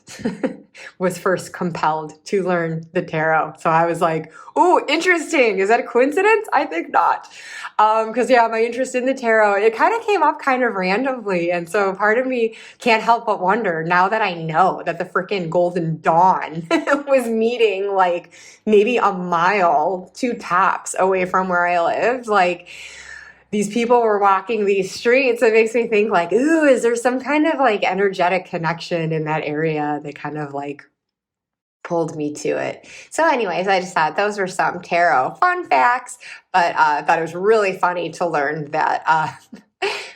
was first compelled to learn the tarot. So I was like, ooh, interesting. Is that a coincidence? I think not. Because yeah, my interest in the tarot, it kind of came up kind of randomly. And so part of me can't help but wonder, now that I know that the freaking Golden Dawn was meeting like maybe a mile, two tops away from where I lived, like these people were walking these streets. It makes me think like, ooh, is there some kind of like energetic connection in that area that kind of like pulled me to it? So anyways, I just thought those were some tarot fun facts, but I thought it was really funny to learn that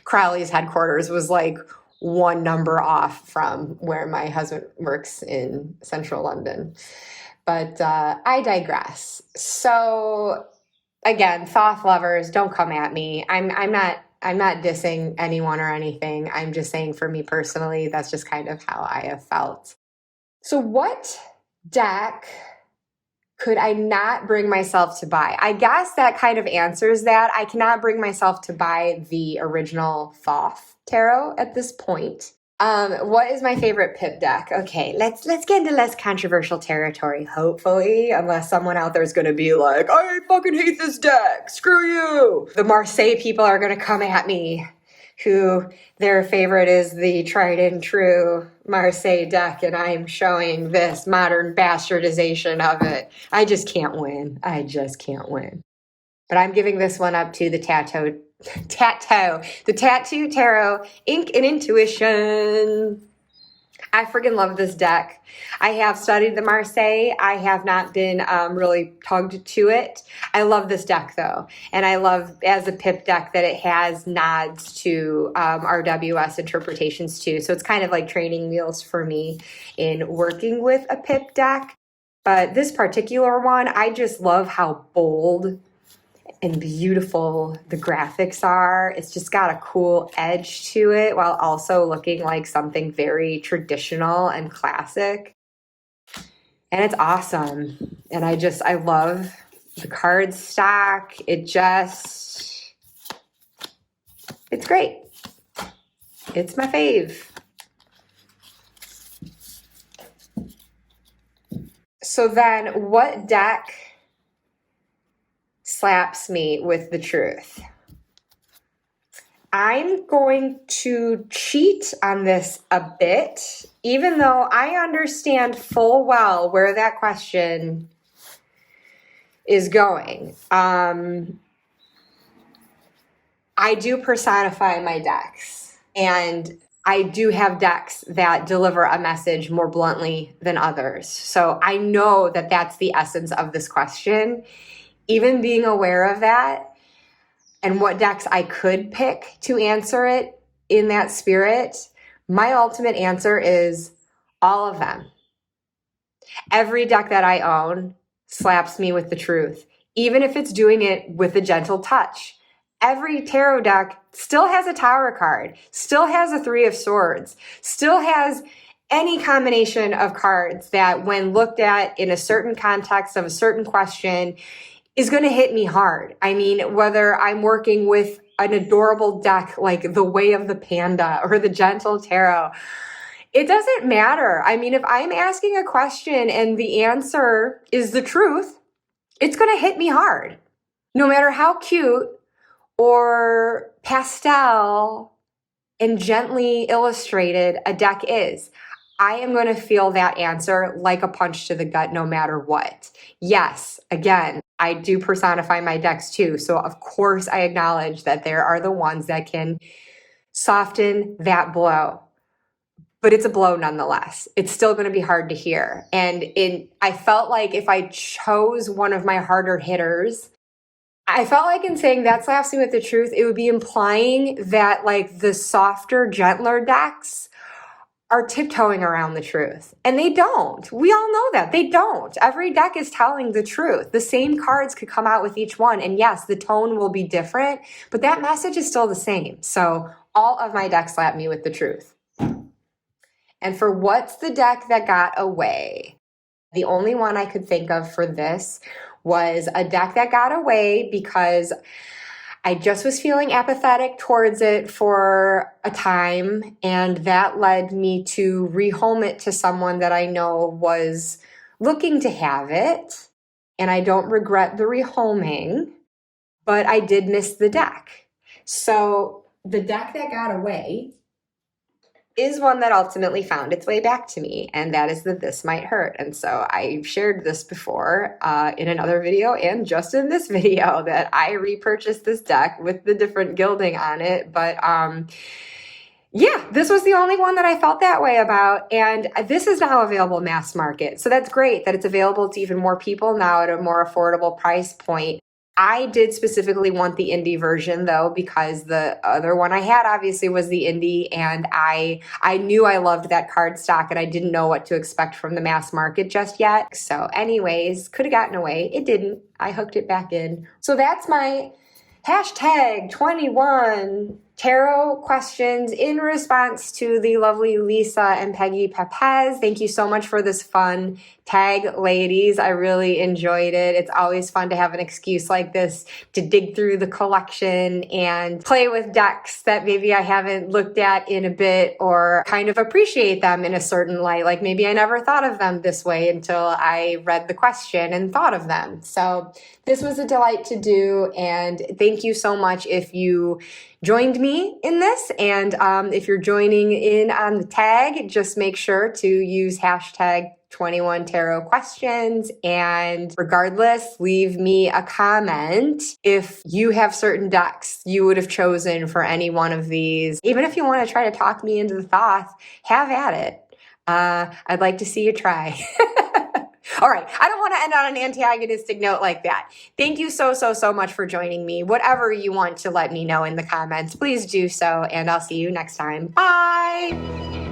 Crowley's headquarters was like one number off from where my husband works in central London. But I digress. So again, Thoth lovers, don't come at me. I'm not dissing anyone or anything. I'm just saying for me personally, that's just kind of how I have felt. So what deck could I not bring myself to buy? I guess that kind of answers that. I cannot bring myself to buy the original Thoth tarot at this point. What is my favorite pip deck? Okay, let's get into less controversial territory, hopefully, unless someone out there is going to be like, I fucking hate this deck, screw you. The Marseille people are going to come at me, who their favorite is the tried and true Marseille deck, and I am showing this modern bastardization of it. I just can't win. I just can't win. But I'm giving this one up to the Tattoo Tarot, Ink and Intuition. I freaking love this deck. I have studied the Marseille. I have not been really tugged to it. I love this deck though. And I love as a pip deck that it has nods to RWS interpretations too. So it's kind of like training wheels for me in working with a pip deck. But this particular one, I just love how bold and beautiful the graphics are. It's just got a cool edge to it while also looking like something very traditional and classic. And it's awesome. And I love the card stock. It's great. It's my fave. So then what deck slaps me with the truth? I'm going to cheat on this a bit, even though I understand full well where that question is going. I do personify my decks, and I do have decks that deliver a message more bluntly than others. So I know that that's the essence of this question. Even being aware of that and what decks I could pick to answer it in that spirit, my ultimate answer is all of them. Every deck that I own slaps me with the truth, even if it's doing it with a gentle touch. Every tarot deck still has a Tower card, still has a Three of Swords, still has any combination of cards that, when looked at in a certain context of a certain question, is going to hit me hard. I mean, whether I'm working with an adorable deck like the Way of the Panda or the Gentle Tarot, it doesn't matter. I mean, if I'm asking a question and the answer is the truth, it's going to hit me hard. No matter how cute or pastel and gently illustrated a deck is, I am going to feel that answer like a punch to the gut no matter what. Yes, again, I do personify my decks too. So of course I acknowledge that there are the ones that can soften that blow. But it's a blow nonetheless. It's still going to be hard to hear. And I felt like if I chose one of my harder hitters, I felt like in saying that slaps me with the truth, it would be implying that like the softer, gentler decks are tiptoeing around the truth. And they don't. We all know that. They don't. Every deck is telling the truth. The same cards could come out with each one. And yes, the tone will be different, but that message is still the same. So all of my decks slap me with the truth. And for what's the deck that got away? The only one I could think of for this was a deck that got away because I just was feeling apathetic towards it for a time, and that led me to rehome it to someone that I know was looking to have it. And I don't regret the rehoming, but I did miss the deck. So the deck that got away is one that ultimately found its way back to me, and that is the This Might Hurt. And so I've shared this before in another video and just in this video that I repurchased this deck with the different gilding on it. But yeah, this was the only one that I felt that way about, and this is now available mass market. So that's great that it's available to even more people now at a more affordable price point. I did specifically want the indie version though, because the other one I had obviously was the indie, and I knew I loved that card stock and I didn't know what to expect from the mass market just yet. So anyways, could have gotten away. It didn't. I hooked it back in. So that's my hashtag 21 tarot questions in response to the lovely Lisa and Peggy Papez. Thank you so much for this fun tag, ladies. I really enjoyed it. It's always fun to have an excuse like this to dig through the collection and play with decks that maybe I haven't looked at in a bit, or kind of appreciate them in a certain light. Like maybe I never thought of them this way until I read the question and thought of them. So this was a delight to do, and thank you so much if you joined me in this. And if you're joining in on the tag, just make sure to use hashtag 21 tarot questions. And regardless, leave me a comment if you have certain decks you would have chosen for any one of these. Even if you want to try to talk me into the Thoth, have at it. I'd like to see you try. All right, I don't want to end on an antagonistic note like that. Thank you so much for joining me. Whatever you want to let me know in the comments, please do so, and I'll see you next time. Bye!